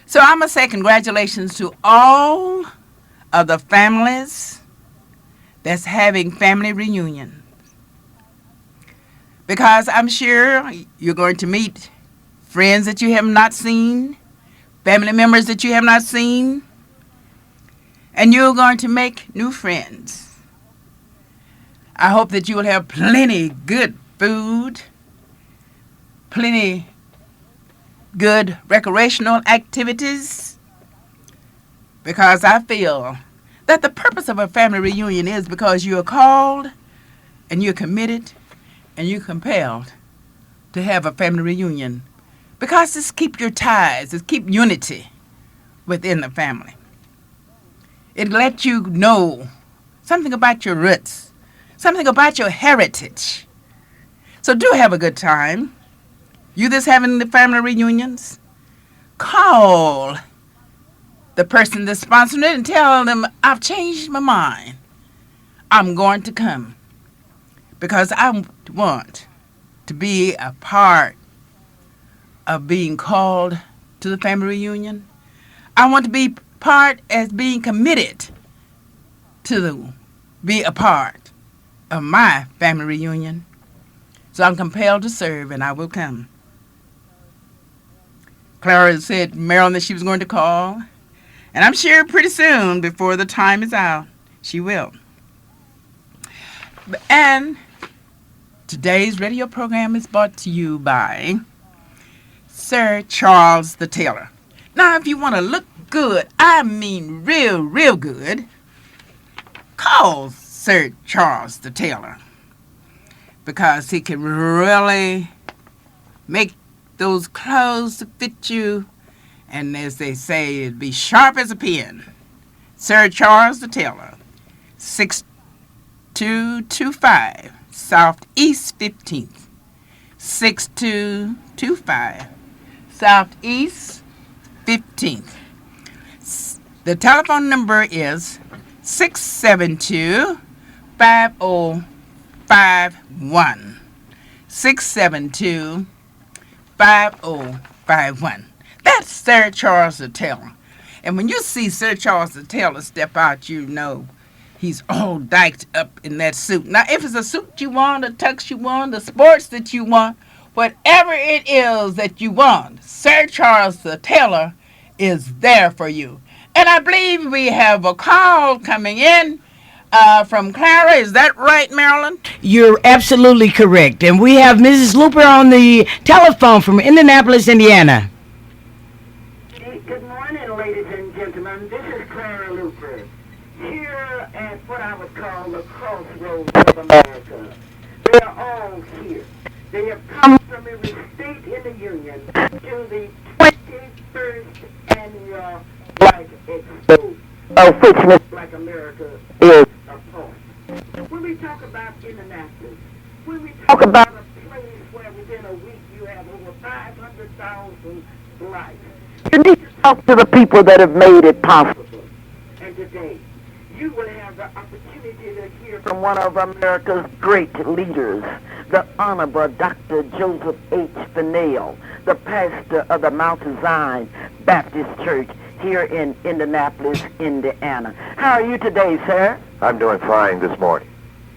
So I'm going to say congratulations to all of the families that's having family reunion. Because I'm sure you're going to meet friends that you have not seen, family members that you have not seen, and you're going to make new friends. I hope that you will have plenty good food, plenty good recreational activities, because I feel that the purpose of a family reunion is because you are called and you're committed and you're compelled to have a family reunion, because it's keep your ties, it's keep unity within the family. It lets you know something about your roots, something about your heritage. So do have a good time. You that's having the family reunions, call the person that's sponsoring it and tell them, I've changed my mind. I'm going to come because I want to be a part of being called to the family reunion. I want to be part as being committed to be a part of my family reunion. So I'm compelled to serve, and I will come. Clara said Marilyn that she was going to call, and I'm sure pretty soon, before the time is out, she will. And today's radio program is brought to you by Sir Charles the Tailor. Now, if you want to look good, I mean real good, call Sir Charles the Tailor, because he can really make those clothes to fit you, and as they say, it'd be sharp as a pen. Sir Charles the Tailor, 6225 Southeast 15th, 6225 Southeast 15th. The telephone number is 672-5051. 672-5051. That's Sir Charles the Tailor. And when you see Sir Charles the Tailor step out, you know he's all diked up in that suit. Now, if it's a suit you want, a tux you want, the sports that you want, whatever it is that you want, Sir Charles the Tailor is there for you. And I believe we have a call coming in from Clara. Is that right, Marilyn? You're absolutely correct. And we have Mrs. Luper on the telephone from Indianapolis, Indiana. Good morning, ladies and gentlemen. This is Clara Luper, here at what I would call the crossroads of America. They are all here. They have come from every state in the Union to the 21st annual Black Expo, of which Miss Black America is a part. When we talk about Indianapolis, when we talk about a place where within a week you have over 500,000 blacks, you need to talk to the people that have made it possible. And today, you will have the opportunity to hear from one of America's great leaders, the Honorable Dr. Joseph H. Fennell, the pastor of the Mount Zion Baptist Church here in Indianapolis, Indiana. How are you today, sir? I'm doing fine this morning.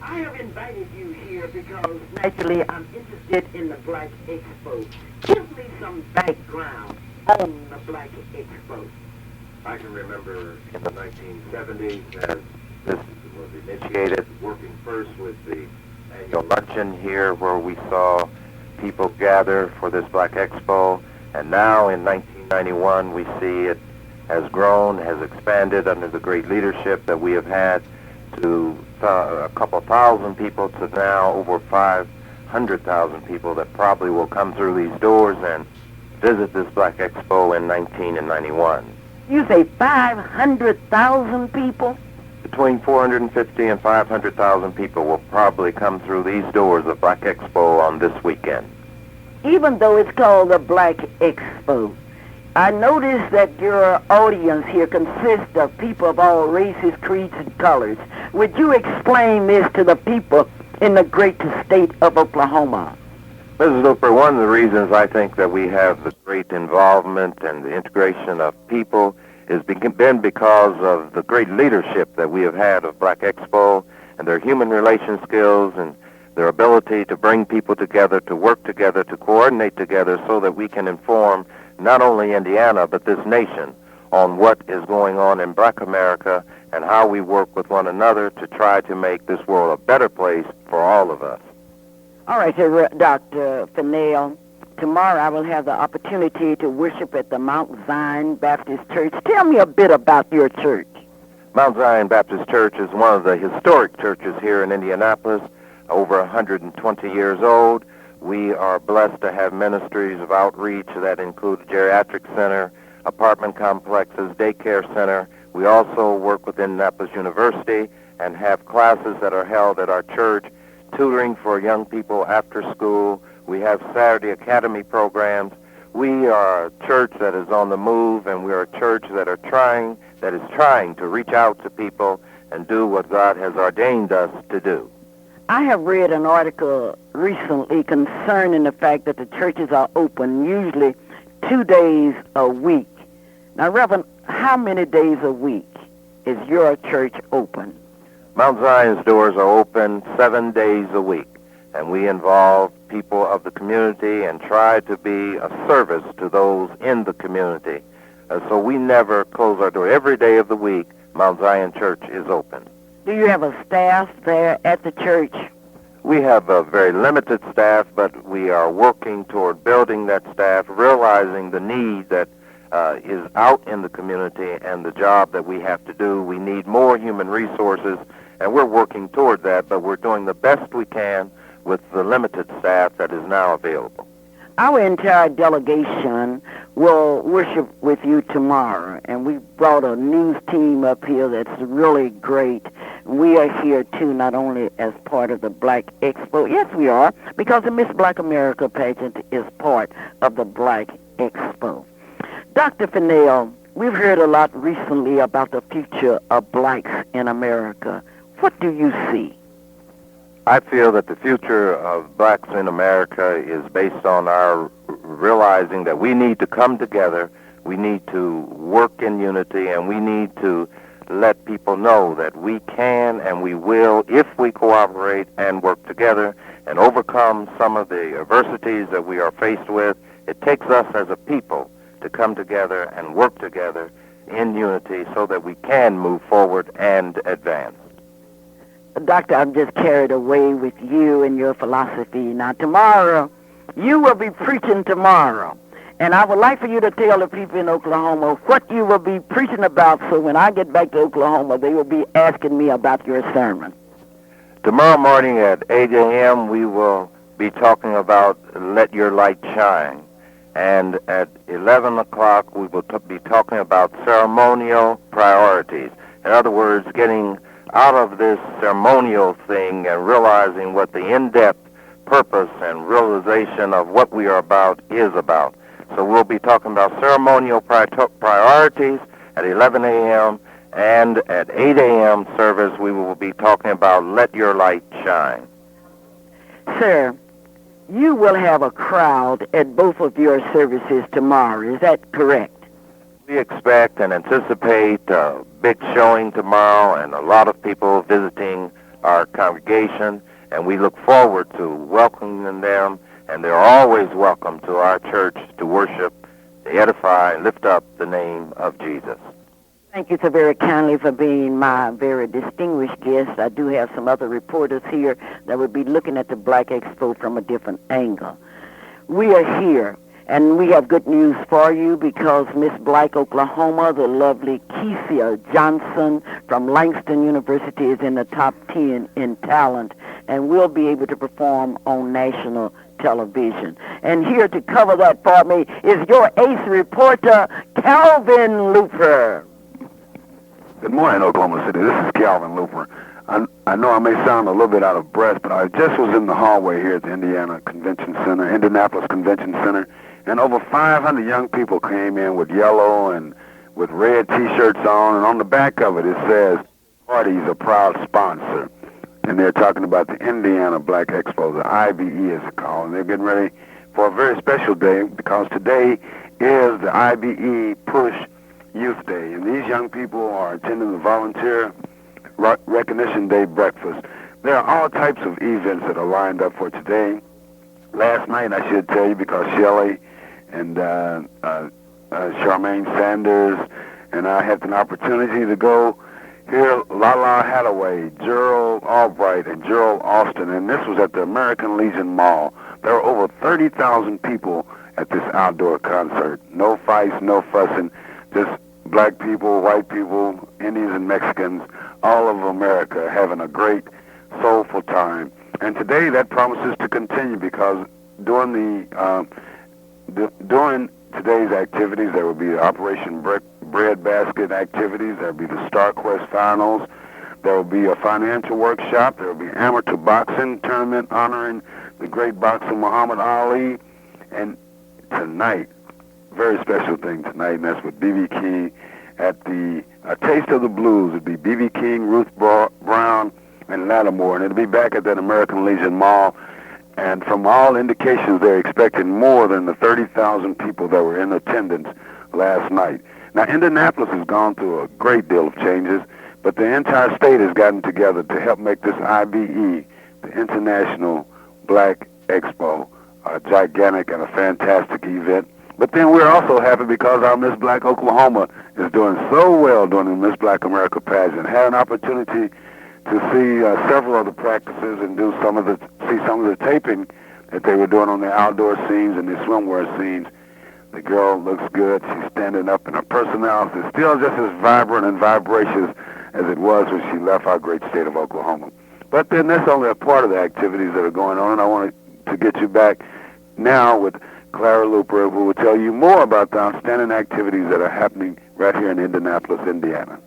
I have invited you here because naturally I'm interested in the Black Expo. Give me some background on the Black Expo. I can remember in the 1970s as this was initiated, working first with the annual luncheon here where we saw people gather for this Black Expo, and now in 1991 we see it has grown, has expanded under the great leadership that we have had to a couple thousand people to now over 500,000 people that probably will come through these doors and visit this Black Expo in 1991. You say 500,000 people? Between 450 and 500,000 people will probably come through these doors of Black Expo on this weekend. Even though it's called the Black Expo, I notice that your audience here consists of people of all races, creeds, and colors. Would you explain this to the people in the great state of Oklahoma? Mrs. Luper, one of the reasons I think that we have the great involvement and the integration of people has been because of the great leadership that we have had of Black Expo and their human relation skills and their ability to bring people together, to work together, to coordinate together so that we can inform not only Indiana but this nation on what is going on in Black America and how we work with one another to try to make this world a better place for all of us. All right, so, Dr. Fennell, tomorrow I will have the opportunity to worship at the Mount Zion Baptist Church. Tell me a bit about your church. Mount Zion Baptist Church is one of the historic churches here in Indianapolis, over 120 years old. We are blessed to have ministries of outreach that include a geriatric center, apartment complexes, daycare center. We also work with Indianapolis University and have classes that are held at our church, tutoring for young people after school. We have Saturday Academy programs. We are a church that is on the move, and we are a church that is trying to reach out to people and do what God has ordained us to do. I have read an article recently concerning the fact that the churches are open usually 2 days a week. Now, Reverend, how many days a week is your church open? Mount Zion's doors are open 7 days a week, and we involve people of the community and try to be a service to those in the community. So we never close our door. Every day of the week, Mount Zion Church is open. Do you have a staff there at the church? We have a very limited staff, but we are working toward building that staff, realizing the need that is out in the community and the job that we have to do. We need more human resources, and we're working toward that, but we're doing the best we can with the limited staff that is now available. Our entire delegation will worship with you tomorrow, and we brought a news team up here that's really great. We are here, too, not only as part of the Black Expo. Yes, we are, because the Miss Black America pageant is part of the Black Expo. Dr. Fennell, we've heard a lot recently about the future of blacks in America. What do you see? I feel that the future of blacks in America is based on our realizing that we need to come together, we need to work in unity, and we need to let people know that we can and we will, if we cooperate and work together and overcome some of the adversities that we are faced with. It takes us as a people to come together and work together in unity so that we can move forward and advance. Doctor, I'm just carried away with you and your philosophy. Now, tomorrow, you will be preaching tomorrow. And I would like for you to tell the people in Oklahoma what you will be preaching about, so when I get back to Oklahoma, they will be asking me about your sermon. Tomorrow morning at 8 a.m., we will be talking about Let Your Light Shine. And at 11 o'clock, we will be talking about ceremonial priorities. In other words, getting out of this ceremonial thing and realizing what the in-depth purpose and realization of what we are about is about. So we'll be talking about ceremonial priorities at 11 a.m. and at 8 a.m. service we will be talking about Let Your Light Shine. Sir, you will have a crowd at both of your services tomorrow. Is that correct? We expect and anticipate a big showing tomorrow and a lot of people visiting our congregation, and we look forward to welcoming them, and they're always welcome to our church to worship, to edify, and lift up the name of Jesus. Thank you so very kindly for being my very distinguished guest. I do have some other reporters here that will be looking at the Black Expo from a different angle. We are here, and we have good news for you because Miss Black Oklahoma, the lovely Kesia Johnson from Langston University, is in the top 10 in talent and will be able to perform on national television. And here to cover that for me is your ace reporter, Calvin Luper. Good morning, Oklahoma City. This is Calvin Luper. I know I may sound a little bit out of breath, but I just was in the hallway here at the Indianapolis Convention Center, and over 500 young people came in with yellow and with red T-shirts on, and on the back of it, it says, "Party's a proud sponsor." and they're talking about the Indiana Black Expo, the IBE as it's called, and they're getting ready for a very special day because today is the IBE Push Youth Day, and these young people are attending the Volunteer Recognition Day breakfast. There are all types of events that are lined up for today. Last night, I should tell you, because Shelley and Charmaine Sanders and I had an opportunity to go hear Lala Hathaway, Gerald Albright, and Gerald Austin, and this was at the American Legion Mall. There were over 30,000 people at this outdoor concert. No fights, no fussing, just black people, white people, Indians and Mexicans, all of America having a great, soulful time. And today that promises to continue because during today's activities, there will be Operation Breadbasket activities. There will be the Star Quest Finals. There will be a financial workshop. There will be amateur boxing tournament honoring the great boxer Muhammad Ali. And tonight, very special thing tonight, and that's with B.B. King at the Taste of the Blues. It'll be B.B. King, Ruth Brown, and Lattimore, and it'll be back at that American Legion Mall. And from all indications, they're expecting more than the 30,000 people that were in attendance last night. Now, Indianapolis has gone through a great deal of changes, but the entire state has gotten together to help make this IBE, the International Black Expo, a gigantic and a fantastic event. But then we're also happy because our Miss Black Oklahoma is doing so well during the Miss Black America pageant. Had an opportunity to see several of the practices and see some of the taping that they were doing on the outdoor scenes and the swimwear scenes. The girl looks good. She's standing up, and her personality is still just as vibrant and vivacious as it was when she left our great state of Oklahoma. But then that's only a part of the activities that are going on, and I want to get you back now with Clara Luper, who will tell you more about the outstanding activities that are happening right here in Indianapolis, Indiana.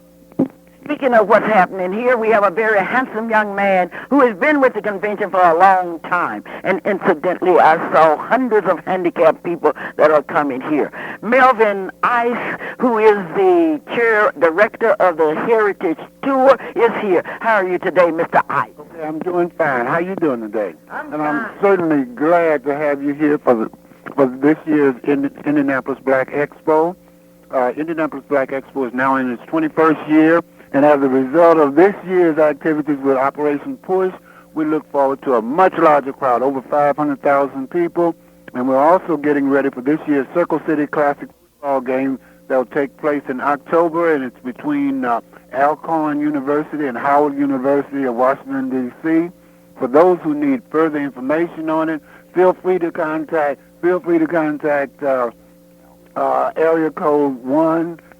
Speaking of what's happening here, we have a very handsome young man who has been with the convention for a long time. And incidentally, I saw hundreds of handicapped people that are coming here. Melvin Ice, who is the director of the Heritage Tour, is here. How are you today, Mr. Ice? Okay, I'm doing fine. How you doing today? I'm I'm certainly glad to have you here for this year's Indianapolis Black Expo. Indianapolis Black Expo is now in its 21st year. And as a result of this year's activities with Operation Push, we look forward to a much larger crowd, over 500,000 people. And we're also getting ready for this year's Circle City Classic football game that will take place in October, and it's between Alcorn University and Howard University of Washington, D.C. For those who need further information on it, feel free to contact area code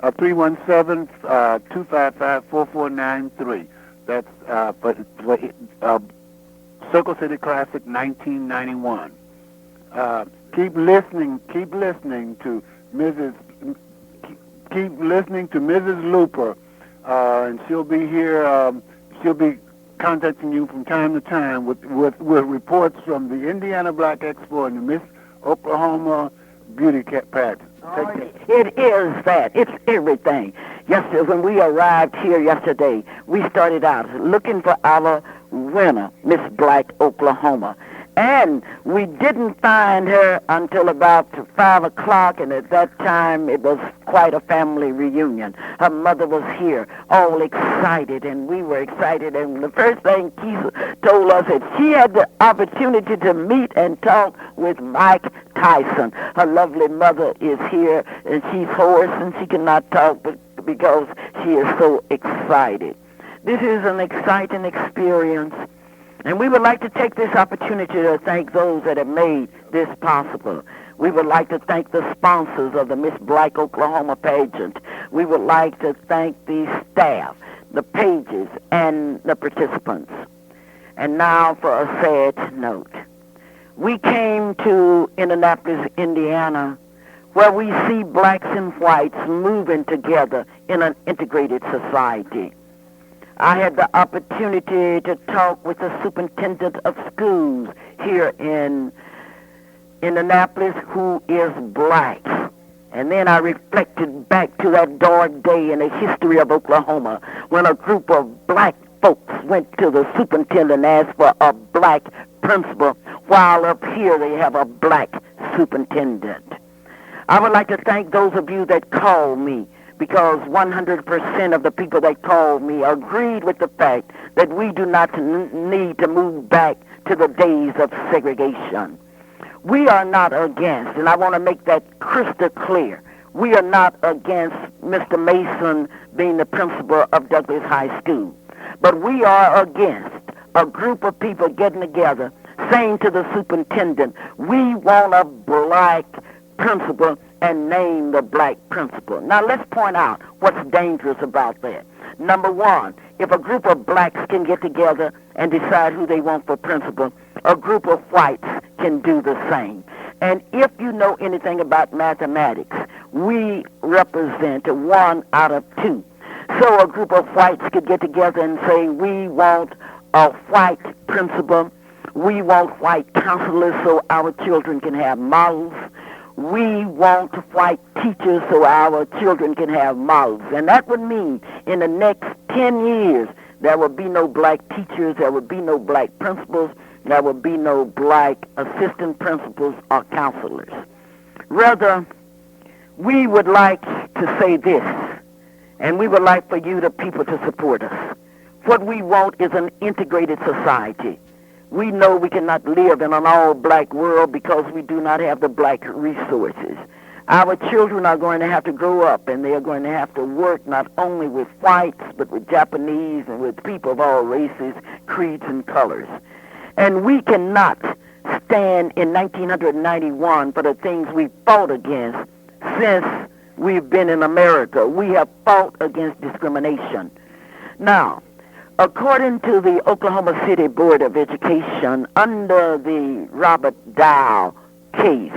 317-255-4493. That's for Circle City Classic 1991. Keep listening to Mrs. Luper, and she'll be here. She'll be contacting you from time to time with reports from the Indiana Black Expo and the Miss Oklahoma Beauty Pageant. It is that. It's everything. Yesterday, when we arrived here yesterday, we started out looking for our winner, Miss Black Oklahoma. And we didn't find her until about 5 o'clock, and at that time it was quite a family reunion. Her mother was here, all excited, and we were excited. And the first thing Keisha told us that she had the opportunity to meet and talk with Mike Tyson. Her lovely mother is here, and she's hoarse, and she cannot talk because she is so excited. This is an exciting experience. And we would like to take this opportunity to thank those that have made this possible. We would like to thank the sponsors of the Miss Black Oklahoma pageant. We would like to thank the staff, the pages, and the participants. And now for a sad note. We came to Indianapolis, Indiana, where we see blacks and whites moving together in an integrated society. I had the opportunity to talk with the superintendent of schools here in Indianapolis who is black. And then I reflected back to that dark day in the history of Oklahoma when a group of black folks went to the superintendent and asked for a black principal, while up here they have a black superintendent. I would like to thank those of you that called me, because 100% of the people that called me agreed with the fact that we do not need to move back to the days of segregation. We are not against, and I want to make that crystal clear, we are not against Mr. Mason being the principal of Douglas High School. But we are against a group of people getting together saying to the superintendent, we want a black principal and name the black principal. Now let's point out what's dangerous about that. Number one, if a group of blacks can get together and decide who they want for principal, a group of whites can do the same. And if you know anything about mathematics, we represent 1 out of 2. So a group of whites could get together and say, we want a white principal, we want white counselors so our children can have models, we want white teachers so our children can have models. And that would mean in the next 10 years, there would be no black teachers, there would be no black principals, there would be no black assistant principals or counselors. Rather, we would like to say this, and we would like for you, the people, to support us. What we want is an integrated society. We know we cannot live in an all-black world because we do not have the black resources. Our children are going to have to grow up, and they are going to have to work not only with whites, but with Japanese and with people of all races, creeds, and colors. And we cannot stand in 1991 for the things we fought against since we've been in America. We have fought against discrimination. Now, according to the Oklahoma City Board of Education, under the Robert Dow case,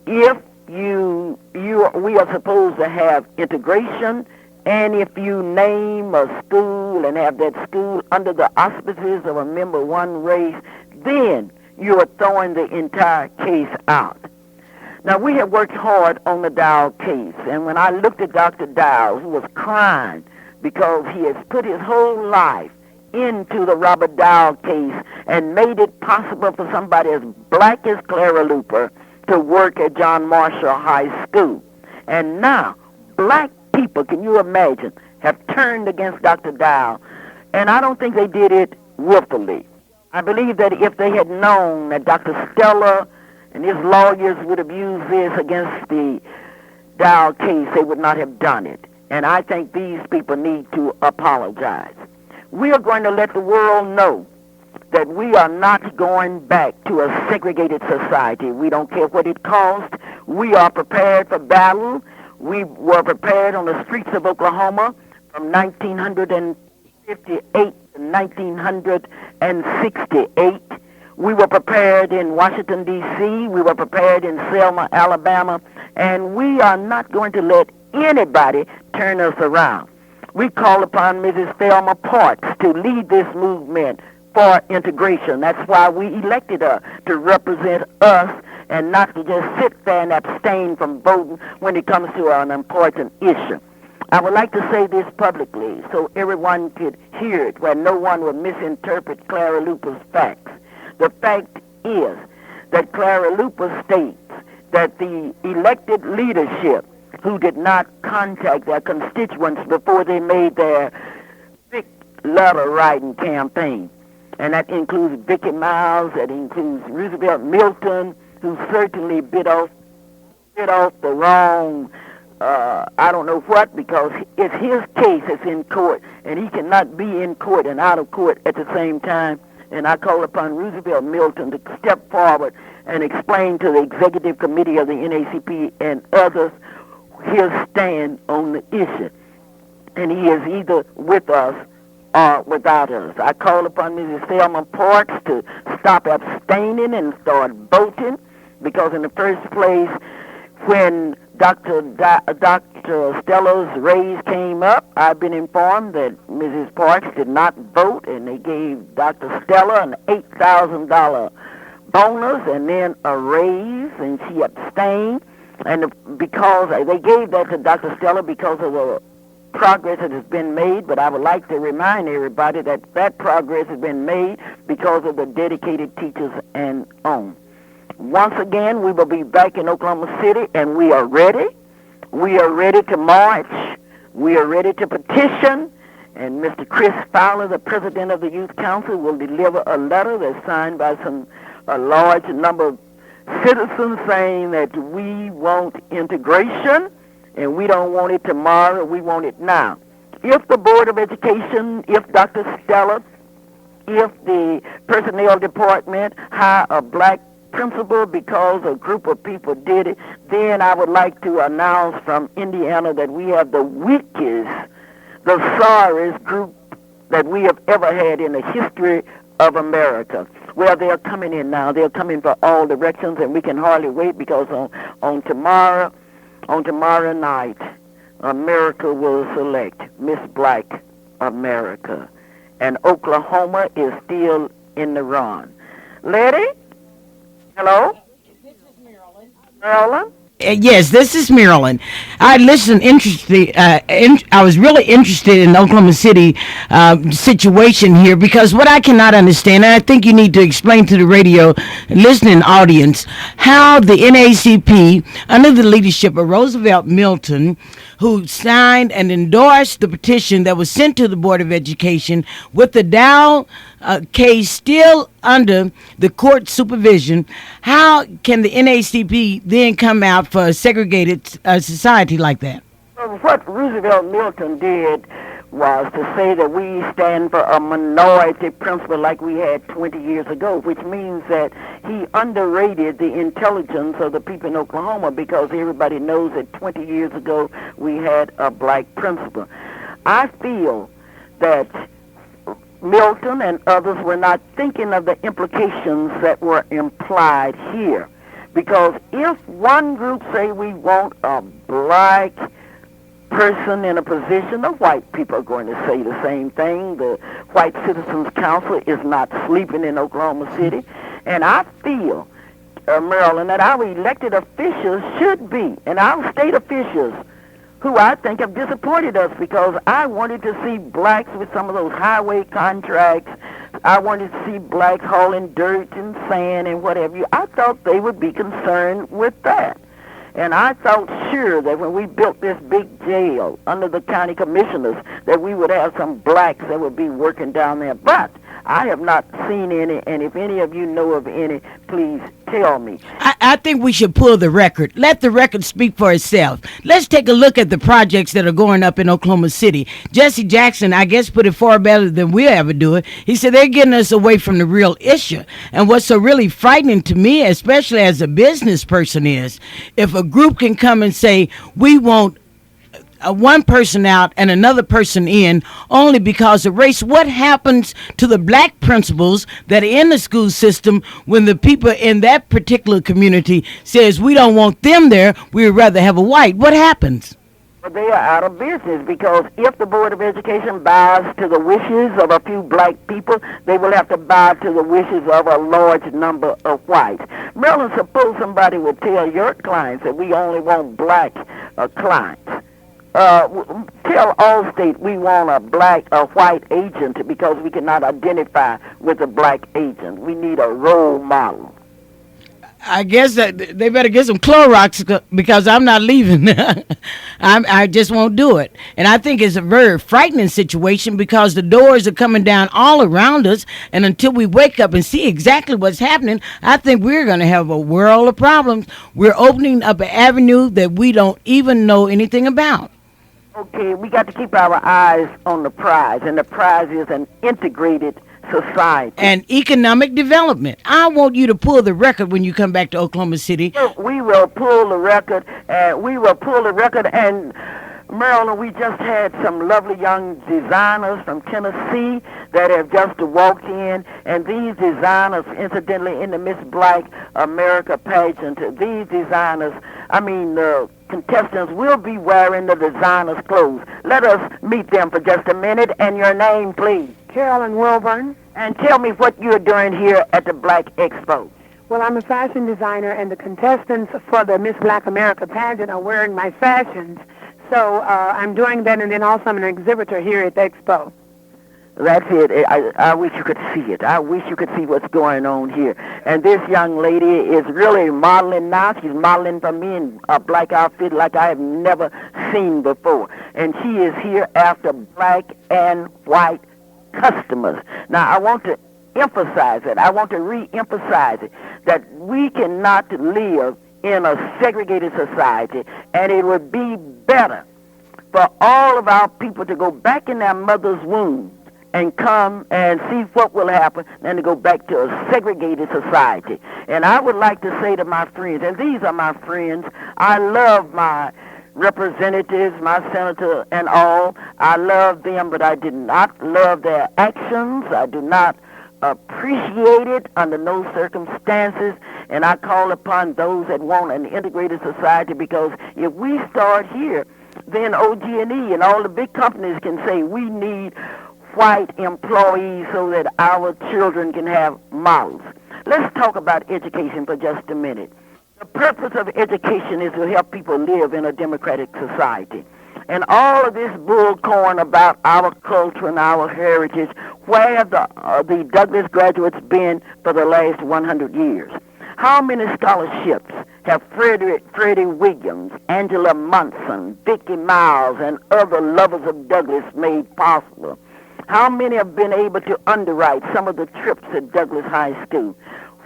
if we are supposed to have integration, and if you name a school and have that school under the auspices of a member of one race, then you are throwing the entire case out. Now, we have worked hard on the Dow case, and when I looked at Dr. Dow, who was crying because he has put his whole life into the Robert Dow case and made it possible for somebody as black as Clara Luper to work at John Marshall High School. And now, black people, can you imagine, have turned against Dr. Dow, and I don't think they did it willfully. I believe that if they had known that Dr. Stella and his lawyers would have used this against the Dow case, they would not have done it. And I think these people need to apologize. We are going to let the world know that we are not going back to a segregated society. We don't care what it costs. We are prepared for battle. We were prepared on the streets of Oklahoma from 1958 to 1968. We were prepared in Washington, D.C. We were prepared in Selma, Alabama. And we are not going to let anybody turn us around. We call upon Mrs. Thelma Parks to lead this movement for integration. That's why we elected her to represent us and not to just sit there and abstain from voting when it comes to an important issue. I would like to say this publicly so everyone could hear it, where no one would misinterpret Clara Luper's facts. The fact is that Clara Luper states that the elected leadership who did not contact their constituents before they made their big letter-writing campaign. And that includes Vicky Miles, that includes Roosevelt Milton, who certainly bit off the wrong, I don't know what, because it's his case that's in court, and he cannot be in court and out of court at the same time. And I call upon Roosevelt Milton to step forward and explain to the executive committee of the NACP and others his stand on the issue. And he is either with us or without us. I call upon Mrs. Thelma Parks to stop abstaining and start voting, because in the first place, when Dr. Stella's raise came up, I've been informed that Mrs. Parks did not vote, and they gave Dr. Stella an $8,000 bonus and then a raise, and she abstained. And because they gave that to Dr. Stella because of the progress that has been made, but I would like to remind everybody that that progress has been made because of the dedicated teachers and on. Once again, we will be back in Oklahoma City, and we are ready. We are ready to march. We are ready to petition. And Mr. Chris Fowler, the president of the Youth Council, will deliver a letter that's signed by a large number of citizens saying that we want integration, and we don't want it tomorrow, we want it now. If the Board of Education, if Dr. Stella, if the Personnel Department hire a black principal because a group of people did it, then I would like to announce from Indiana that we have the weakest, the sorriest group that we have ever had in the history of America. Well, they're coming in now. They're coming for all directions, and we can hardly wait because on tomorrow night, America will select Miss Black America, and Oklahoma is still in the run. Lady? Hello? This is Marilyn. Marilyn? Yes, this is Marilyn. I listened I was really interested in the Oklahoma City situation here because what I cannot understand, and I think you need to explain to the radio listening audience, how the NAACP, under the leadership of Roosevelt Milton, who signed and endorsed the petition that was sent to the Board of Education with the Dow case still under the court supervision, how can the NAACP then come out for a segregated society like that? Well, what Roosevelt Milton did was to say that we stand for a minority principle like we had 20 years ago, which means that he underrated the intelligence of the people in Oklahoma because everybody knows that 20 years ago we had a black principal. I feel that Milton and others were not thinking of the implications that were implied here. Because if one group say we want a black person in a position, the white people are going to say the same thing. The White Citizens Council is not sleeping in Oklahoma City. And I feel, Maryland, that our elected officials should be, and our state officials, who I think have disappointed us because I wanted to see blacks with some of those highway contracts. I wanted to see blacks hauling dirt and sand and whatever. I thought they would be concerned with that. And I thought sure that when we built this big jail under the county commissioners that we would have some blacks that would be working down there. But I have not seen any, and if any of you know of any, please tell me. I think we should pull the record. Let the record speak for itself. Let's take a look at the projects that are going up in Oklahoma City. Jesse Jackson, I guess, put it far better than we'll ever do it. He said they're getting us away from the real issue. And what's so really frightening to me, especially as a business person, is if a group can come and say, we want one person out and another person in only because of race. What happens to the black principals that are in the school system when the people in that particular community says we don't want them there, we would rather have a white? What happens? Well, they are out of business because if the Board of Education bows to the wishes of a few black people, they will have to bow to the wishes of a large number of whites. Maryland, suppose somebody would tell your clients that we only want black clients. Tell Allstate we want a white agent because we cannot identify with a black agent. We need a role model. I guess that they better get some Clorox because I'm not leaving. I just won't do it. And I think it's a very frightening situation because the doors are coming down all around us. And until we wake up and see exactly what's happening, I think we're going to have a world of problems. We're opening up an avenue that we don't even know anything about. Okay, we got to keep our eyes on the prize, and the prize is an integrated society. And economic development. I want you to pull the record when you come back to Oklahoma City. We will pull the record, and Maryland, we just had some lovely young designers from Tennessee that have just walked in, and these designers, incidentally, in the Miss Black America pageant, these designers, the contestants will be wearing the designer's clothes. Let us meet them for just a minute, and your name, please. Carolyn Wilburn. And tell me what you're doing here at the Black Expo. Well, I'm a fashion designer, and the contestants for the Miss Black America pageant are wearing my fashions. So I'm doing that, and then also I'm an exhibitor here at the expo. That's it. I wish you could see it. I wish you could see what's going on here. And this young lady is really modeling now. She's modeling for me in a black outfit like I have never seen before. And she is here after black and white customers. Now, I want to emphasize it. I want to re-emphasize it, that we cannot live in a segregated society, and it would be better for all of our people to go back in their mother's womb and come and see what will happen than to go back to a segregated society. And I would like to say to my friends, and these are my friends, I love my representatives, my senator and all. I love them, but I did not love their actions. I do not appreciate it under no circumstances. And I call upon those that want an integrated society, because if we start here, then OG&E and all the big companies can say we need white employees so that our children can have models. Let's talk about education for just a minute. The purpose of education is to help people live in a democratic society. And all of this bullcorn about our culture and our heritage, where have the Douglas graduates been for the last 100 years? How many scholarships have Freddie Williams, Angela Munson, Vicki Miles, and other lovers of Douglas made possible? How many have been able to underwrite some of the trips at Douglas High School?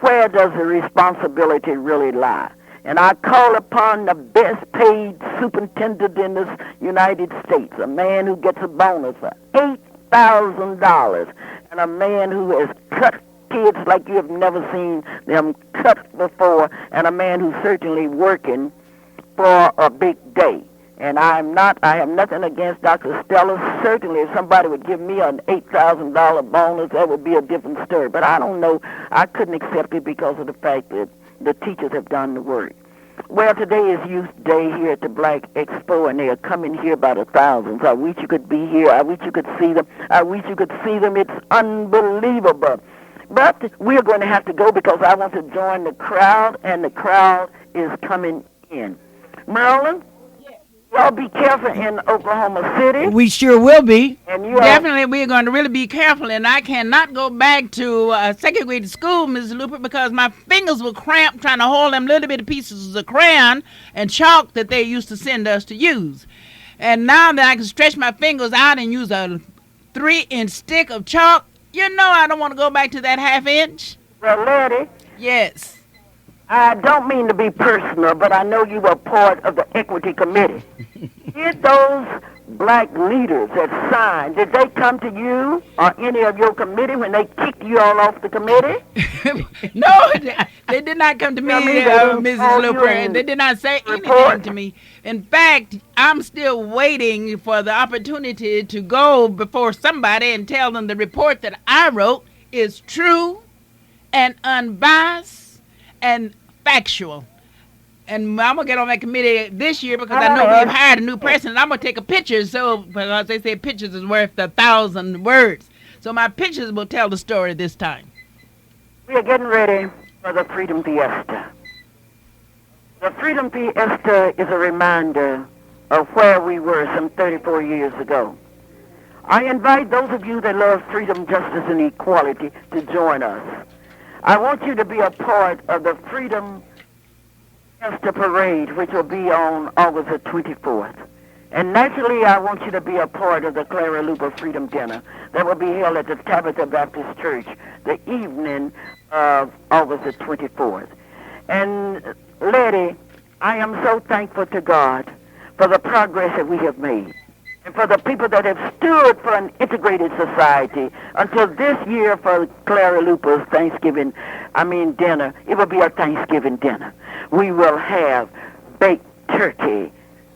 Where does the responsibility really lie? And I call upon the best paid superintendent in the United States, a man who gets a bonus of $8,000, and a man who has cut kids like you have never seen them cut before, and a man who's certainly working for a big day. And I have nothing against Dr. Stella. Certainly, if somebody would give me an $8,000 bonus, that would be a different story. But I don't know. I couldn't accept it because of the fact that the teachers have done the work. Well, today is Youth Day here at the Black Expo, and they are coming here by the thousands. I wish you could be here. I wish you could see them. I wish you could see them. It's unbelievable. But we're going to have to go because I want to join the crowd, and the crowd is coming in. Maryland? Y'all be careful in Oklahoma City. We sure will be. And Definitely, we're going to really be careful, and I cannot go back to second grade school, Ms. Luper, because my fingers were cramped trying to hold them little bitty pieces of crayon and chalk that they used to send us to use. And now that I can stretch my fingers out and use a 3-inch stick of chalk, you know I don't want to go back to that half-inch. Well, Letty. Yes. I don't mean to be personal, but I know you were part of the Equity Committee. Did those black leaders that signed, did they come to you or any of your committee when they kicked you all off the committee? No, they did not come to me, Mrs. Luper. They did not say anything to me. In fact, I'm still waiting for the opportunity to go before somebody and tell them the report that I wrote is true and unbiased and factual. And I'm going to get on that committee this year because I know we've hired a new person, and I'm going to take a picture, because they say pictures is worth 1,000 words. So my pictures will tell the story this time. We are getting ready for the Freedom Fiesta. The Freedom Fiesta is a reminder of where we were some 34 years ago. I invite those of you that love freedom, justice, and equality to join us. I want you to be a part of the Freedom Fiesta Parade, which will be on August the 24th. And naturally, I want you to be a part of the Clara Luper Freedom Dinner that will be held at the Tabitha Baptist Church the evening of August the 24th. And, Letty, I am so thankful to God for the progress that we have made, and for the people that have stood for an integrated society until this year for Clara Luper's dinner. It will be a Thanksgiving dinner. We will have baked turkey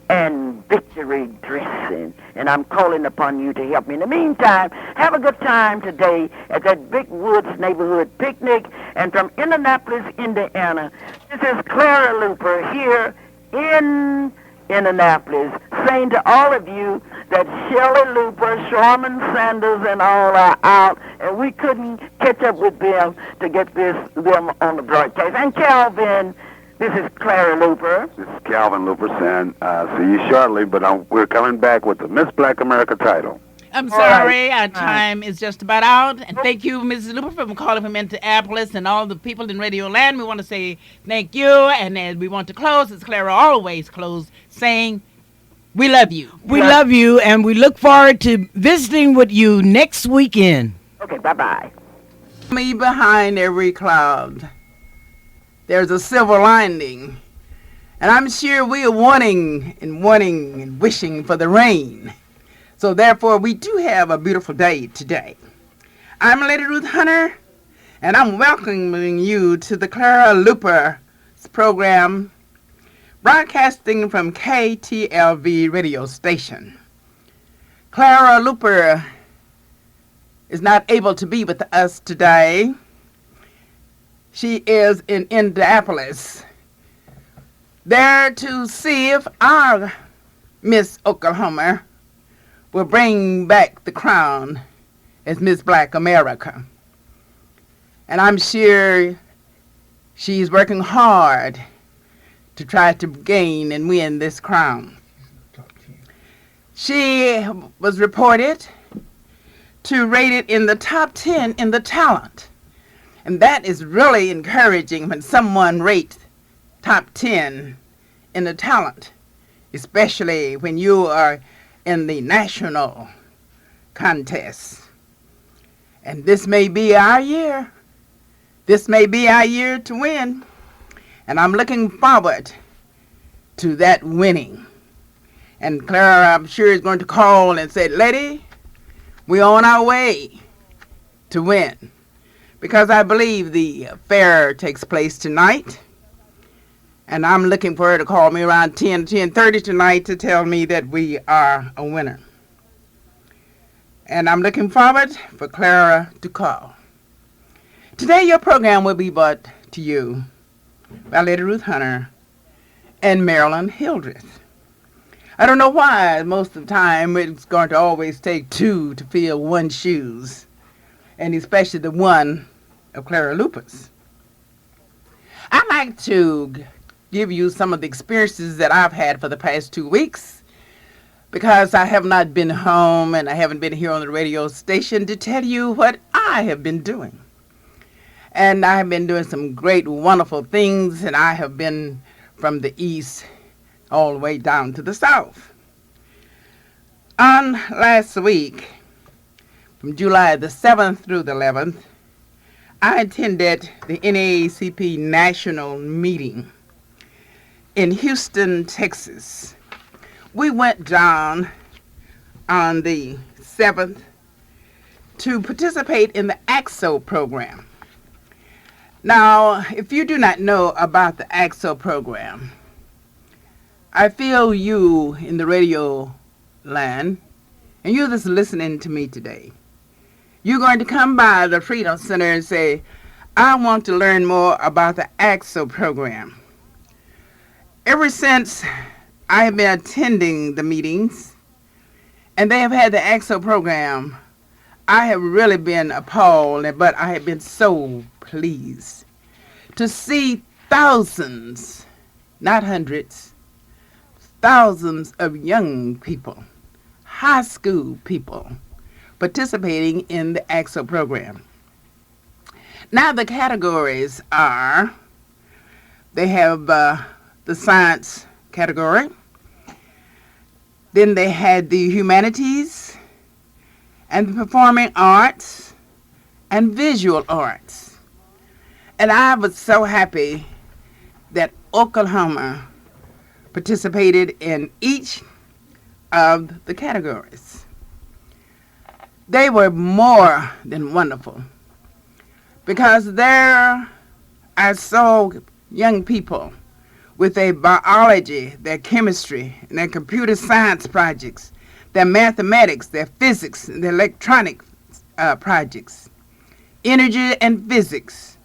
and victory dressing, and I'm calling upon you to help me. In the meantime, have a good time today at that Big Woods neighborhood picnic. And from Indianapolis, Indiana, this is Clara Luper here in Indianapolis, saying to all of you that Shelley Luper, Sharman Sanders, and all are out, and we couldn't catch up with them to get them on the broadcast. And Calvin, This is Clara Luper. This is Calvin Luper saying, see you shortly, but we're coming back with the Miss Black America title. I'm All right. sorry, our time is just about out. And thank you, Mrs. Luper, for calling from Minneapolis and all the people in Radio Land. We want to say thank you, and then we want to close, as Clara always closed, saying, we love you. We love you, and we look forward to visiting with you next weekend. Okay, bye-bye. Me behind every cloud, there's a silver lining. And I'm sure we are wanting and wishing for the rain. So therefore, we do have a beautiful day today. I'm Lady Ruth Hunter, and I'm welcoming you to the Clara Luper program, broadcasting from KTLV radio station. Clara Luper is not able to be with us today. She is in Indianapolis, there to see if our Miss Oklahoma will bring back the crown as Miss Black America. And I'm sure she's working hard to try to gain and win this crown. She was reported to rate it in the top 10 in the talent. And that is really encouraging when someone rates top 10 in the talent, especially when you are in the national contest. And this may be our year. This may be our year to win. And I'm looking forward to that winning. And Clara, I'm sure, is going to call and say, Lady, we're on our way to win. Because I believe the fair takes place tonight. And I'm looking for her to call me around 10:30 tonight to tell me that we are a winner. And I'm looking forward for Clara to call. Today your program will be brought to you by Lady Ruth Hunter and Marilyn Hildreth. I don't know why most of the time it's going to always take two to fill one's shoes, and especially the one of Clara Luper's. I'd like to give you some of the experiences that I've had for the past 2 weeks, because I have not been home and I haven't been here on the radio station to tell you what I have been doing. And I have been doing some great, wonderful things, and I have been from the east all the way down to the south. On last week, from July the 7th through the 11th, I attended the NAACP National Meeting in Houston, Texas. We went down on the 7th to participate in the AXO program. Now, if you do not know about the AXO program, I feel you in the radio land, and you're just listening to me today. You're going to come by the Freedom Center and say, I want to learn more about the AXO program. Ever since I have been attending the meetings, and they have had the AXO program, I have really been appalled, but I have been so pleased to see thousands, not hundreds, thousands of young people, high school people, participating in the AXO program. Now the categories are, they have the science category, then they had the humanities, and the performing arts, and visual arts. And I was so happy that Oklahoma participated in each of the categories. They were more than wonderful, because there I saw young people with their biology, their chemistry, and their computer science projects, their mathematics, their physics, and their electronic projects, energy and physics.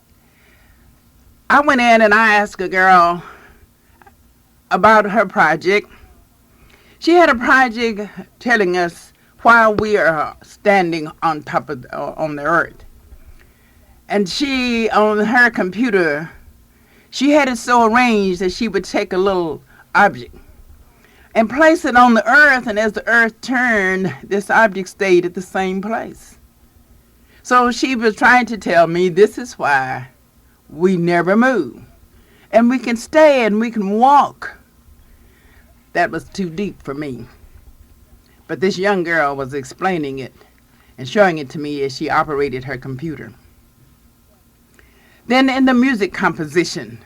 I went in and I asked a girl about her project. She had a project telling us why we are standing on top of on the earth. And she, on her computer, She had it so arranged that she would take a little object and place it on the earth, and as the earth turned, this object stayed at the same place. So she was trying to tell me this is why we never move. And we can stay and we can walk. That was too deep for me. But this young girl was explaining it and showing it to me as she operated her computer. Then in the music composition,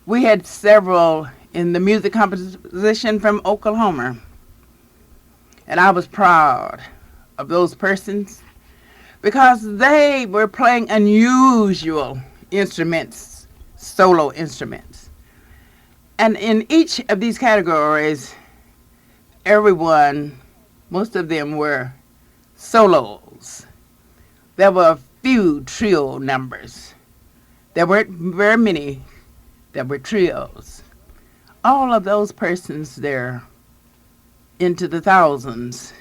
we had several in the music composition from Oklahoma. And I was proud of those persons because they were playing unusual instruments, solo instruments. And in each of these categories, most of them were solos. There were a few trio numbers. There weren't very many that were trios. All of those persons there, into the thousands,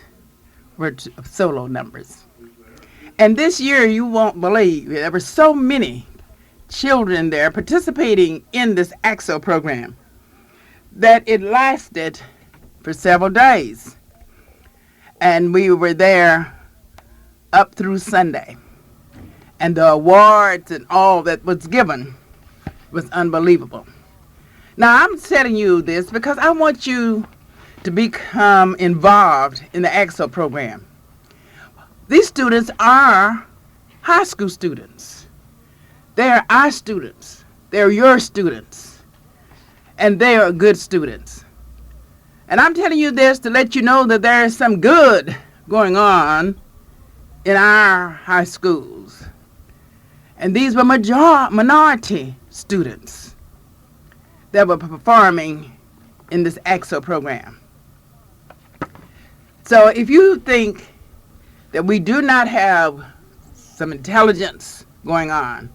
were solo numbers. And this year, you won't believe, there were so many children there participating in this AXO program that it lasted for several days. And we were there up through Sunday. And the awards and all that was given was unbelievable. Now, I'm telling you this because I want you to become involved in the AXO program. These students are high school students. They are our students. They're your students. And they are good students. And I'm telling you this to let you know that there is some good going on in our high schools. And these were minority students that were performing in this AXO program. So if you think that we do not have some intelligence going on,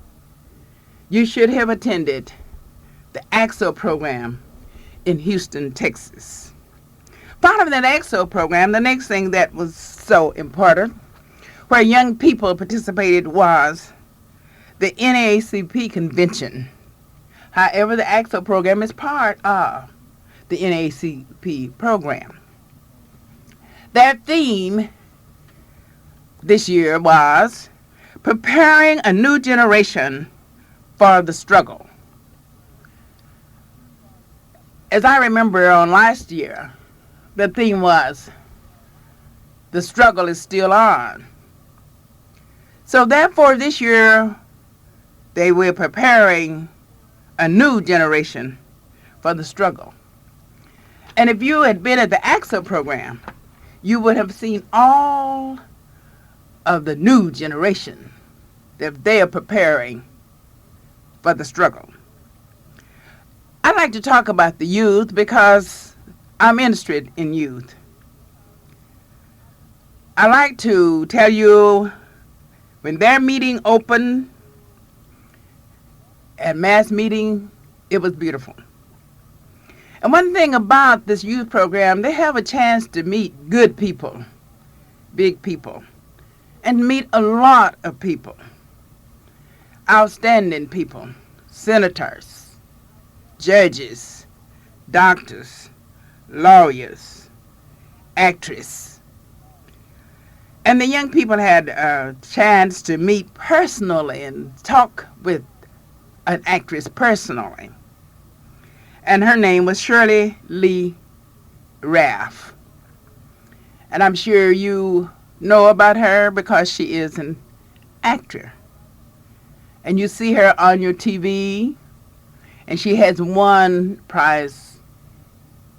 you should have attended the AXO program in Houston, Texas. Part of that AXO program, the next thing that was so important, where young people participated, was the NAACP convention. However, the AXO program is part of the NAACP program. Their theme this year was preparing a new generation for the struggle. As I remember on last year, the theme was the struggle is still on. So therefore this year they were preparing a new generation for the struggle. And if you had been at the AXO program, you would have seen all of the new generation that they are preparing for the struggle. I like to talk about the youth because I'm interested in youth. I like to tell you when their meeting opened at mass meeting, it was beautiful. And one thing about this youth program, they have a chance to meet good people, big people, and meet a lot of people, outstanding people, senators, judges, doctors, lawyers, actresses. And the young people had a chance to meet personally and talk with an actress personally. And her name was Shirley Lee Raff. And I'm sure you know about her because she is an actor. And you see her on your TV, and she has won prize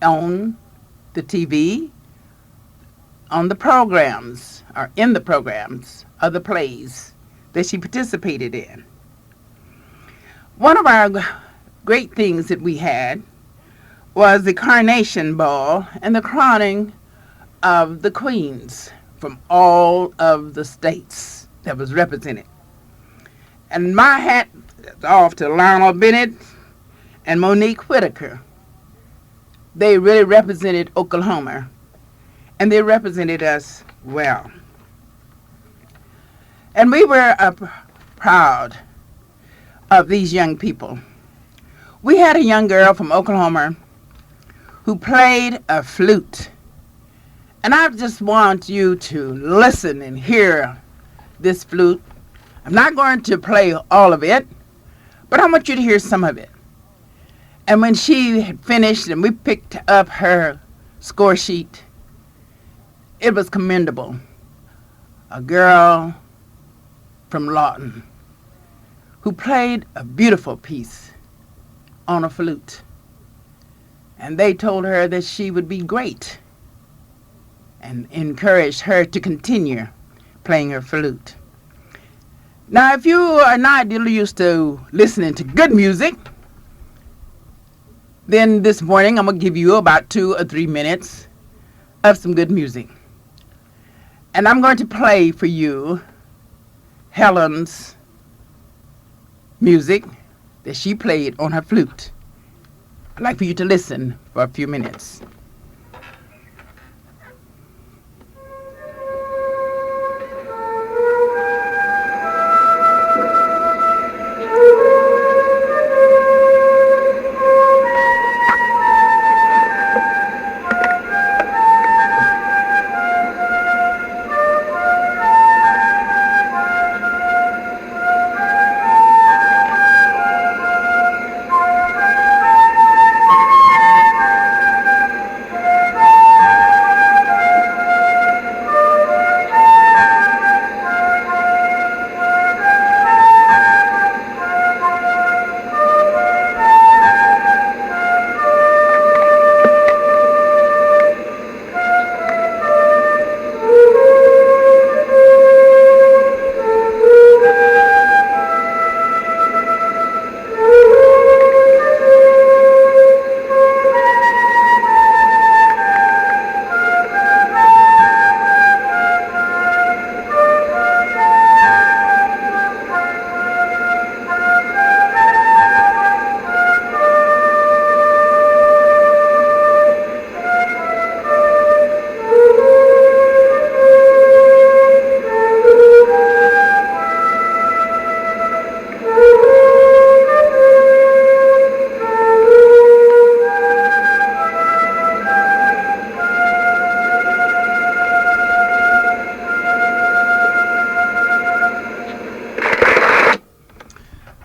on the TV, on the programs, or in the programs of the plays that she participated in. One of our great things that we had was the coronation ball and the crowning of the queens from all of the states that was represented. And my hat is off to Lionel Bennett and Monique Whitaker. They really represented Oklahoma, and they represented us well. And we were proud of these young people We had a young girl from Oklahoma who played a flute. And I just want you to listen and hear this flute. I'm not going to play all of it, but I want you to hear some of it. And when she had finished and we picked up her score sheet, it was commendable. A girl from Lawton who played a beautiful piece on a flute. And they told her that she would be great and encouraged her to continue playing her flute. Now, if you are not used to listening to good music, then this morning I'm going to give you about 2 or 3 minutes of some good music. And I'm going to play for you Helen's music that she played on her flute. I'd like for you to listen for a few minutes.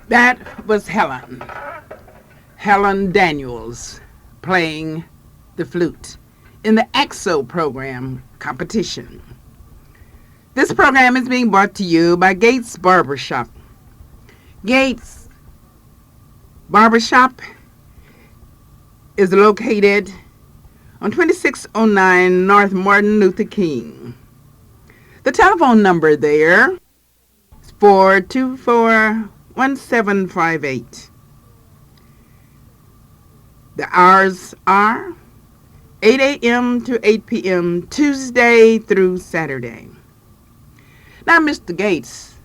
That was Helen Daniels, playing the flute in the EXO program competition. This program is being brought to you by Gates Barbershop. Gates Barbershop is located on 2609 North Martin Luther King. The telephone number there is 424-1758. The hours are 8 a.m. to 8 p.m. Tuesday through Saturday. Now, Mr. Gates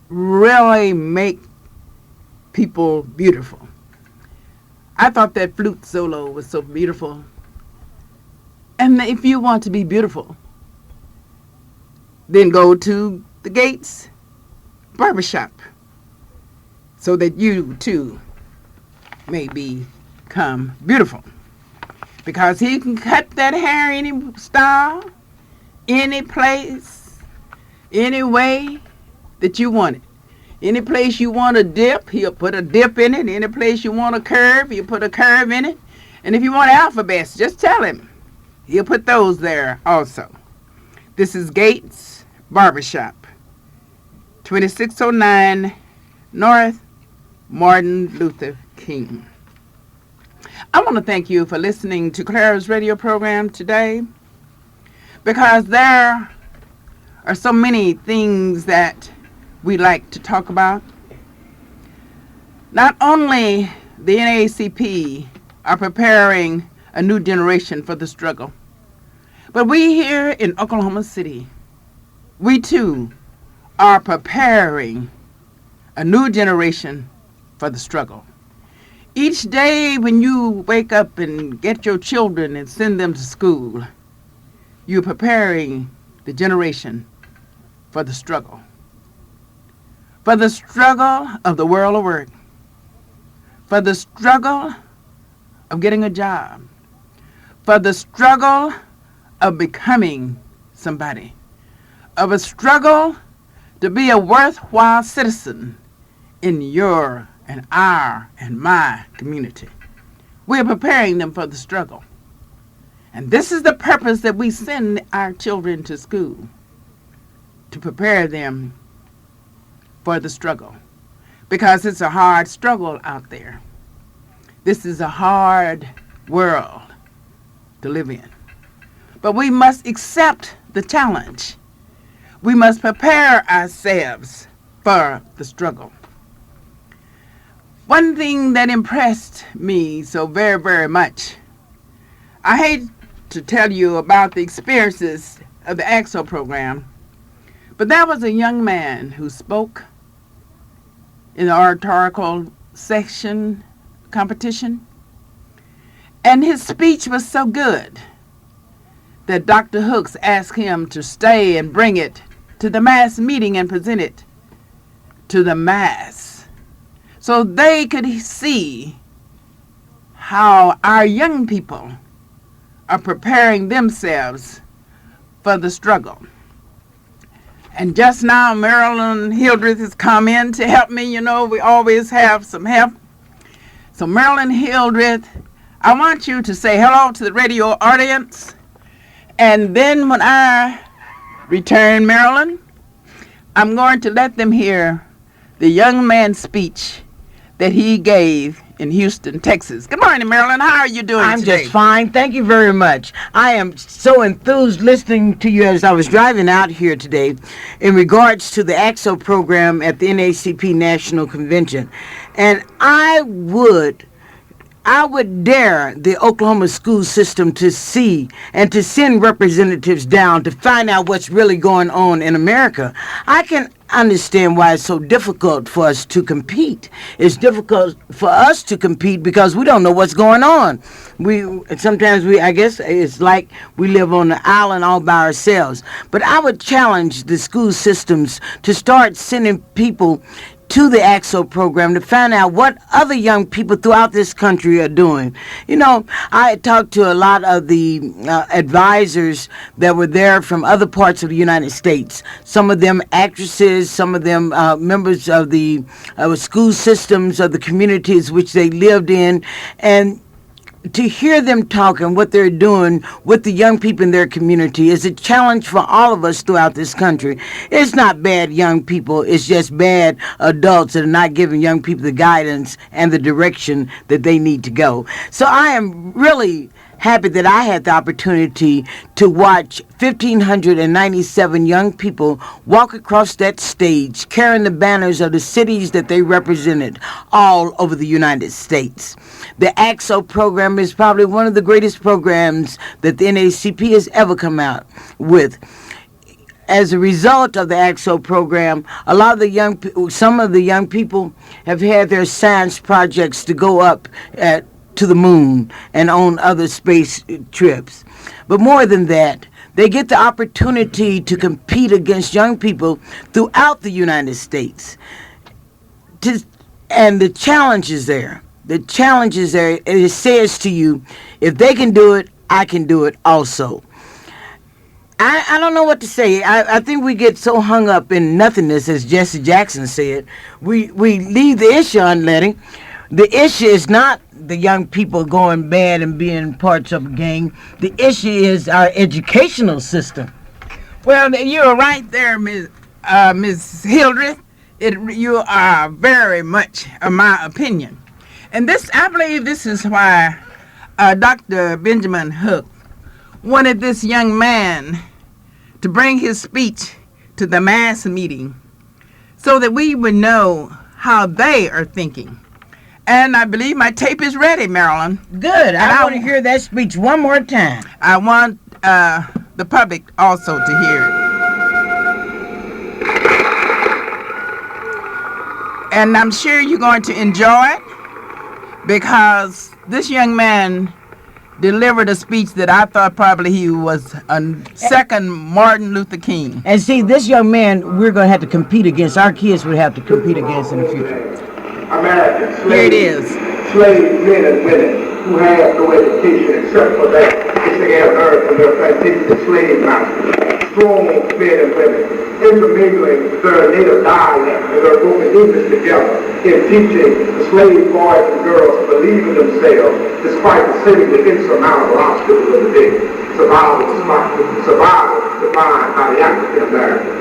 really make people beautiful. I thought that flute solo was so beautiful. And if you want to be beautiful, then go to the Gates Barbershop so that you too may become beautiful. Because he can cut that hair any style, any place, any way that you want it. Any place you want a dip, he'll put a dip in it. Any place you want a curve, he'll put a curve in it. And if you want alphabets, just tell him. He'll put those there also. This is Gates Barbershop, 2609 North Martin Luther King. I want to thank you for listening to Clara's radio program today, because there are so many things that we like to talk about. Not only the NAACP are preparing a new generation for the struggle, but we here in Oklahoma City, we too are preparing a new generation for the struggle. Each day when you wake up and get your children and send them to school, you're preparing the generation for the struggle. For the struggle of the world of work. for the struggle of getting a job, for the struggle of becoming somebody, of a struggle to be a worthwhile citizen in your and our and my community. We're preparing them for the struggle. And this is the purpose that we send our children to school, to prepare them for the struggle. Because it's a hard struggle out there. This is a hard world to live in. But we must accept the challenge. We must prepare ourselves for the struggle. One thing that impressed me so very, very much, I hate to tell you about the experiences of the AXO program, but there was a young man who spoke in the oratorical section competition, and his speech was so good that Dr. Hooks asked him to stay and bring it to the mass meeting and present it to the mass so they could see how our young people are preparing themselves for the struggle. And just now, Marilyn Hildreth has come in to help me. You know, we always have some help. So, Marilyn Hildreth, I want you to say hello to the radio audience. And then when I return, Marilyn, I'm going to let them hear the young man's speech that he gave in Houston, Texas. Good morning, Marilyn. How are you doing I'm today? just fine. Thank you very much. I am so enthused listening to you as I was driving out here today in regards to the AXO program at the NAACP National Convention. And I would dare the Oklahoma school system to see and to send representatives down to find out what's really going on in America. I can understand why it's so difficult for us to compete. It's difficult for us to compete because we don't know what's going on. I guess it's like we live on an island all by ourselves. But I would challenge the school systems to start sending people to the AXO program to find out what other young people throughout this country are doing. You know, I talked to a lot of the advisors that were there from other parts of the United States. Some of them actresses, some of them members of the school systems of the communities which they lived in. And to hear them talk and what they're doing with the young people in their community is a challenge for all of us throughout this country. It's not bad young people, it's just bad adults that are not giving young people the guidance and the direction that they need to go. So I am really happy that I had the opportunity to watch 1,597 young people walk across that stage carrying the banners of the cities that they represented all over the United States. The AXO program is probably one of the greatest programs that the NAACP has ever come out with. As a result of the AXO program, some of the young people have had their science projects to go up to the moon and on other space trips. But more than that, they get the opportunity to compete against young people throughout the United States. And the challenge is there. It says to you, if they can do it, I can do it also. I don't know what to say. I think we get so hung up in nothingness, as Jesse Jackson said. We leave the issue unletting. The issue is not the young people going bad and being parts of a gang. The issue is our educational system. Well, you're right there, Ms. Hildreth. You are very much of my opinion. And I believe this is why Dr. Benjamin Hook wanted this young man to bring his speech to the mass meeting so that we would know how they are thinking. And I believe my tape is ready, Marilyn. Good. I want to hear that speech one more time. I want the public also to hear it. And I'm sure you're going to enjoy it because this young man delivered a speech that I thought probably he was a second Martin Luther King. And see, this young man, we're going to have to compete against. Our kids would have to compete against in the future. Here it is. slave men and women who had no education except for that which they had learned from their plantation slave masters. Strong men and women, intermingling their native dialect and their broken English together in teaching the slave boys and girls to believe in themselves despite the seemingly insurmountable obstacles of the day. Survival defined by the African American.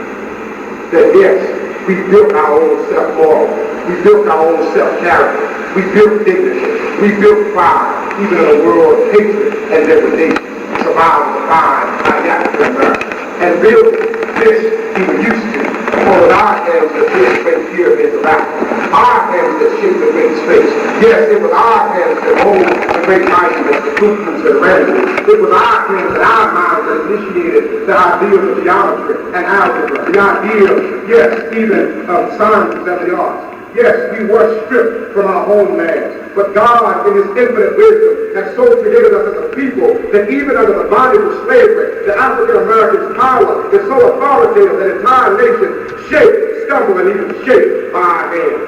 That yes, we built our own self-moral, we built our own self-character, we built dignity, we built pride, even in a world of hatred and degradation. Survival defined by the African American. And building this we were used to, for with our hands that built great pyramids of Africa, our hands that shaped the great space. Yes, it was our hands that molded the great monuments, the Khufu's and Ramses. It was our hands and our minds that initiated the ideas of geometry and algebra, the ideas, yes, even of sciences and the arts. Yes, we were stripped from our homeland, but God, in His infinite wisdom, has so created us as a people that even under the bondage of slavery, the African American's power is so authoritative that entire nations shake, stumble, and even shake by our hands.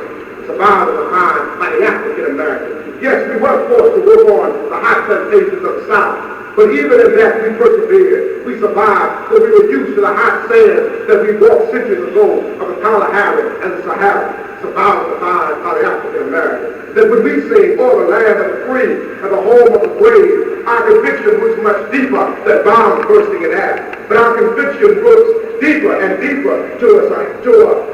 Survival defined by the African American. Yes, we were forced to work on the hot plantations of the South. But even in that, we persevered. We survived, but we were used to the hot sands that we walked centuries ago of the Kalahari and the Sahara. Survival defined by the African American. That when we sing, "Oh, the land of the free and the home of the brave," our conviction looks much deeper than bombs bursting in air. But our conviction looks deeper and deeper to a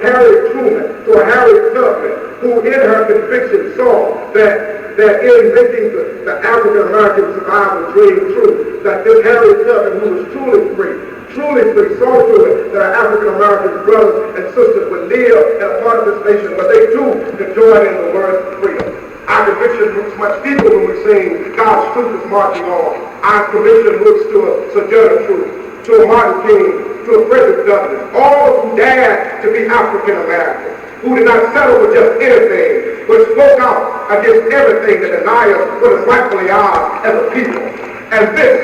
Harriet Truman, to a Harriet Tubman, who in her conviction saw that in making the African American survival dream true, that this Harriet Tubman, who was truly free, saw to it that our African American brothers and sisters would live in a part of this nation where they too could join in the words of freedom. Our conviction looks much deeper when we sing "God's truth is marching on." Our conviction looks to a Sojourner Truth, to a Martin King, to a Frederick Douglass, all who dared to be African American, who did not settle for just anything, but spoke out against everything that denied us what is rightfully ours as a people. And this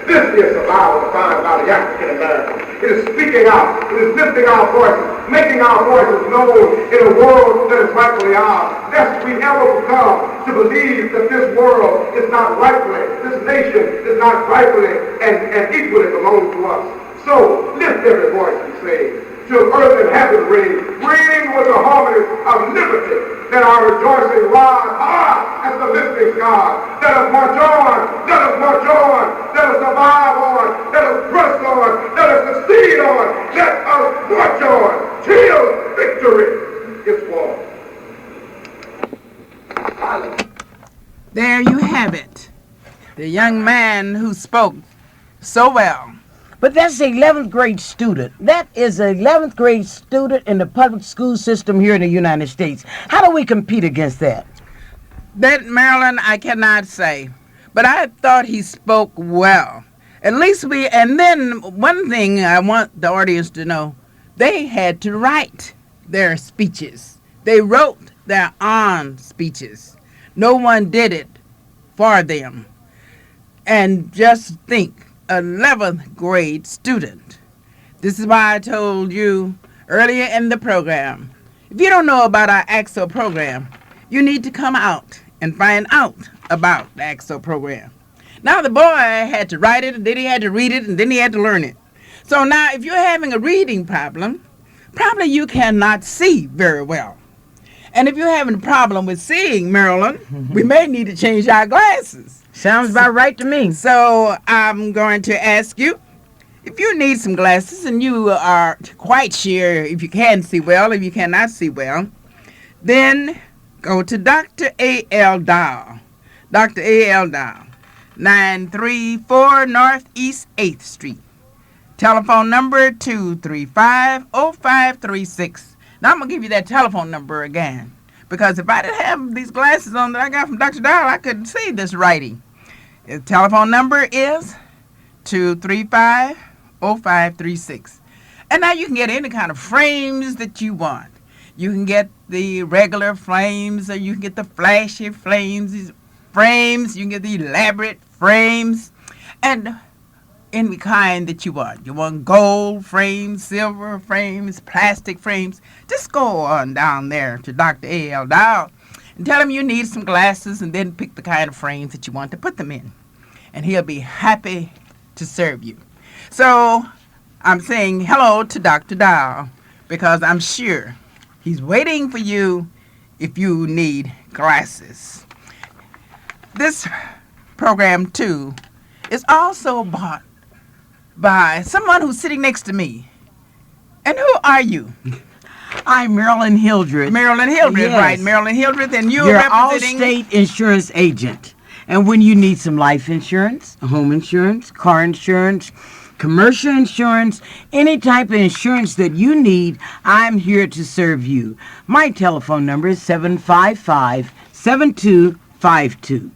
is survival defined by the African American. It is speaking out. It is lifting our voices, making our voices known in a world that is rightfully ours. Lest we ever become to believe that this world is not rightfully, this nation is not rightfully and equally belongs to us. So lift every voice and say, "Till earth and heaven ring with the harmony of liberty. Let our rejoicing rise high as the lifting sky. Let us march on, let us march on, let us survive on, let us press on, let us succeed on, let us march on till victory is won." There you have it. The young man who spoke so well. But that's the 11th grade student. That is an 11th grade student in the public school system here in the United States. How do we compete against that? That, Marilyn, I cannot say. But I thought he spoke well. At least and then one thing I want the audience to know, they had to write their speeches. They wrote their own speeches. No one did it for them. And just think, 11th grade student. This is why I told you earlier in the program, if you don't know about our AXO program, you need to come out and find out about the AXO program. Now the boy had to write it, and then he had to read it, and then he had to learn it. So now if you're having a reading problem, probably you cannot see very well. And if you're having a problem with seeing, Marilyn, we may need to change our glasses. Sounds about right to me. So I'm going to ask you, if you need some glasses and you are quite sure if you can see well, if you cannot see well, then go to Dr. A.L. Dow. Dr. A.L. Dow, 934 Northeast 8th Street. Telephone number 235-0536. Now I'm going to give you that telephone number again, because if I didn't have these glasses on that I got from Dr. Dow, I couldn't see this writing. The telephone number is 235-0536. And now you can get any kind of frames that you want. You can get the regular frames, or you can get the flashy frames, you can get the elaborate frames, and any kind that you want. You want gold frames, silver frames, plastic frames. Just go on down there to Dr. A.L. Dow, and tell him you need some glasses, and then pick the kind of frames that you want to put them in. And he'll be happy to serve you. So I'm saying hello to Dr. Dow, because I'm sure he's waiting for you if you need glasses. This program, too, is also bought by someone who's sitting next to me. And who are you? I'm Marilyn Hildreth. Marilyn Hildreth, Yes. right. Marilyn Hildreth, and you're You're representing... Allstate insurance agent. And when you need some life insurance, home insurance, car insurance, commercial insurance, any type of insurance that you need, I'm here to serve you. My telephone number is 755-7252.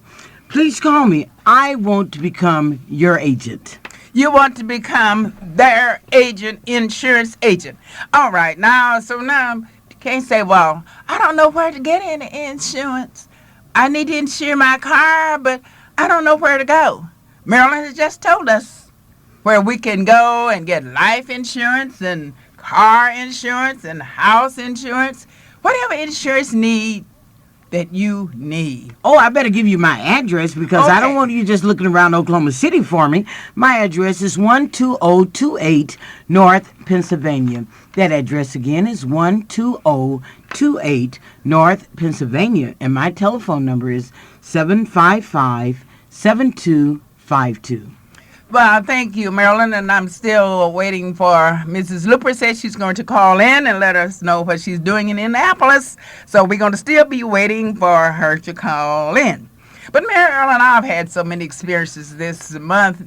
Please call me. I want to become your agent. You want to become their agent, insurance agent. All right, now you can't say, well, I don't know where to get any insurance. I need to insure my car, but I don't know where to go. Marilyn has just told us where we can go and get life insurance and car insurance and house insurance, whatever insurance need that you need. Oh, I better give you my address because I don't Okay. want you just looking around Oklahoma City for me. My address is 12028 North Pennsylvania. That address again is 12028 North Pennsylvania. And my telephone number is 755-7252. Well, thank you, Marilyn, and I'm still waiting for Mrs. Luper. Says she's going to call in and let us know what she's doing in Indianapolis. So we're going to still be waiting for her to call in. But Marilyn, I've had so many experiences this month,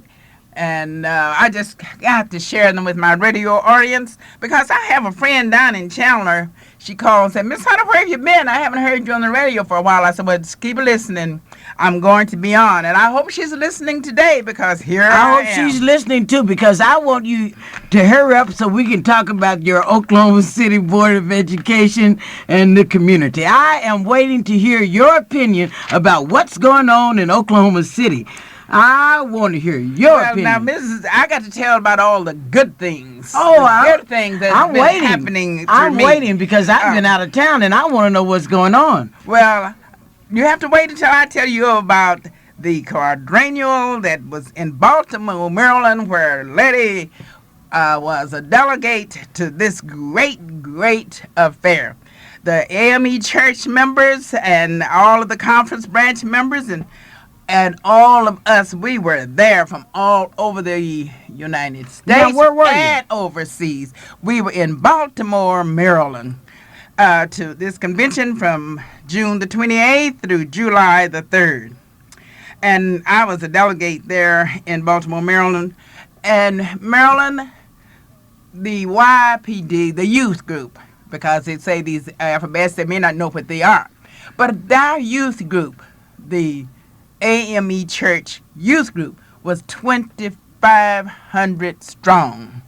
and I just got to share them with my radio audience because I have a friend down in Chandler. She called and said, Miss Hunter, where have you been? I haven't heard you on the radio for a while. I said, well, just keep listening. I'm going to be on. And I hope she's listening today because here I I hope am. she's listening too because I want you to hurry up so we can talk about your Oklahoma City Board of Education and the community. I am waiting to hear your opinion about what's going on in Oklahoma City. I want to hear your Well, now, opinion. I got to tell about all the good things. Oh, the good things that's I'm been waiting. happening to I'm me. waiting because I've been out of town and I want to know what's going on. Well, you have to wait until I tell you about the quadrennial that was in Baltimore, Maryland, where Letty was a delegate to this great affair. The AME church members and all of the conference branch members and all of us, we were there from all over the United States Now, where were you? and overseas. We were in Baltimore, Maryland, to this convention from June the 28th through July the 3rd. And I was a delegate there in Baltimore, Maryland. And Maryland, the YPD, the youth group, because they say these alphabets, they may not know what they are. But our youth group, the AME Church Youth Group, was 2,500 strong.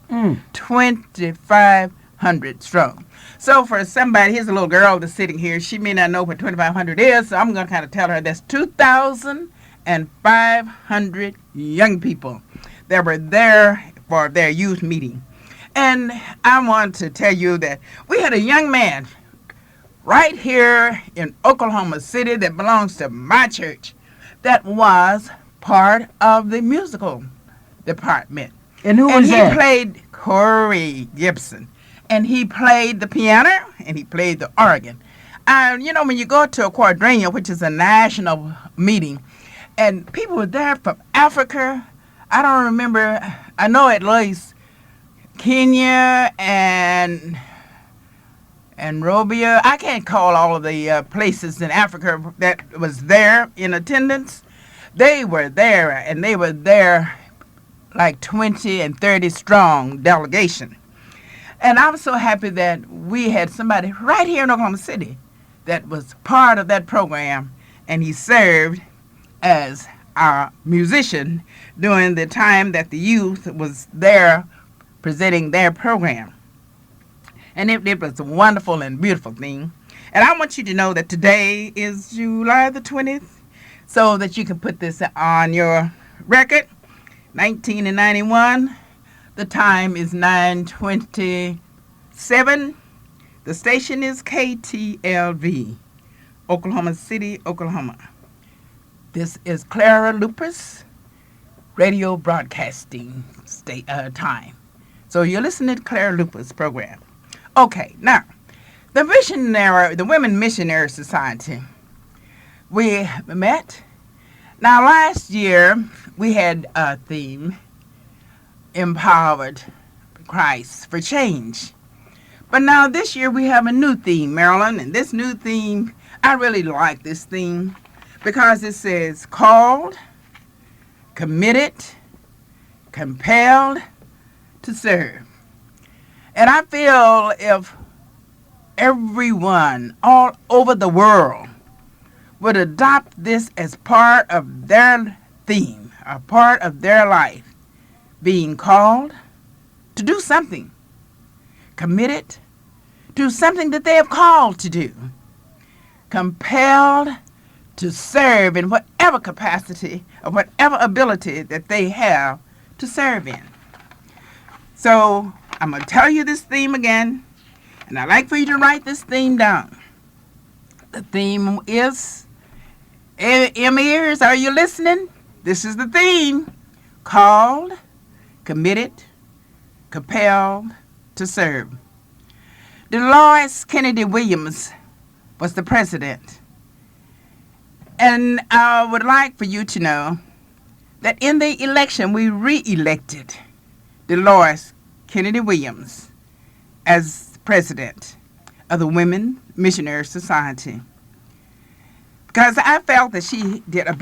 2,500 strong. So for somebody, here's a little girl that's sitting here. She may not know what 2,500 is, so I'm going to kind of tell her that's 2,500 young people that were there for their youth meeting. And I want to tell you that we had a young man right here in Oklahoma City that belongs to my church that was part of the musical department. And who And was he that? played Corey Gibson. And he played the piano and he played the organ. You know, when you go to a quadrennial, which is a national meeting, and people were there from Africa, I don't remember, I know at least Kenya and Robia. I can't call all of the places in Africa that was there in attendance. They were there, and they were there like 20 and 30 strong delegation. And I'm so happy that we had somebody right here in Oklahoma City that was part of that program, and he served as our musician during the time that the youth was there presenting their program. And it was a wonderful and beautiful thing. And I want you to know that today is July the 20th, so that you can put this on your record, 1991. The time is 9:27. The station is KTLV, Oklahoma City, Oklahoma. This is Clara Luper's radio broadcasting time. So you're listening to Clara Luper's program. Okay, now, the Women Missionary Society, we met. Now, last year, we had a theme, Empowered Christ for Change. But now this year, we have a new theme, Marilyn, and this new theme, I really like this theme because it says called, committed, compelled to serve. And I feel if everyone all over the world would adopt this as part of their theme, a part of their life, being called to do something, committed to something that they have called to do, compelled to serve in whatever capacity or whatever ability that they have to serve in. So I'm going to tell you this theme again, and I'd like for you to write this theme down. The theme is, ears, are you listening? This is the theme, called, committed, compelled to serve. Dolores Kennedy Williams was the president. And I would like for you to know that in the election, we re-elected Dolores Kennedy Williams as president of the Women Missionary Society. Because I felt that she did a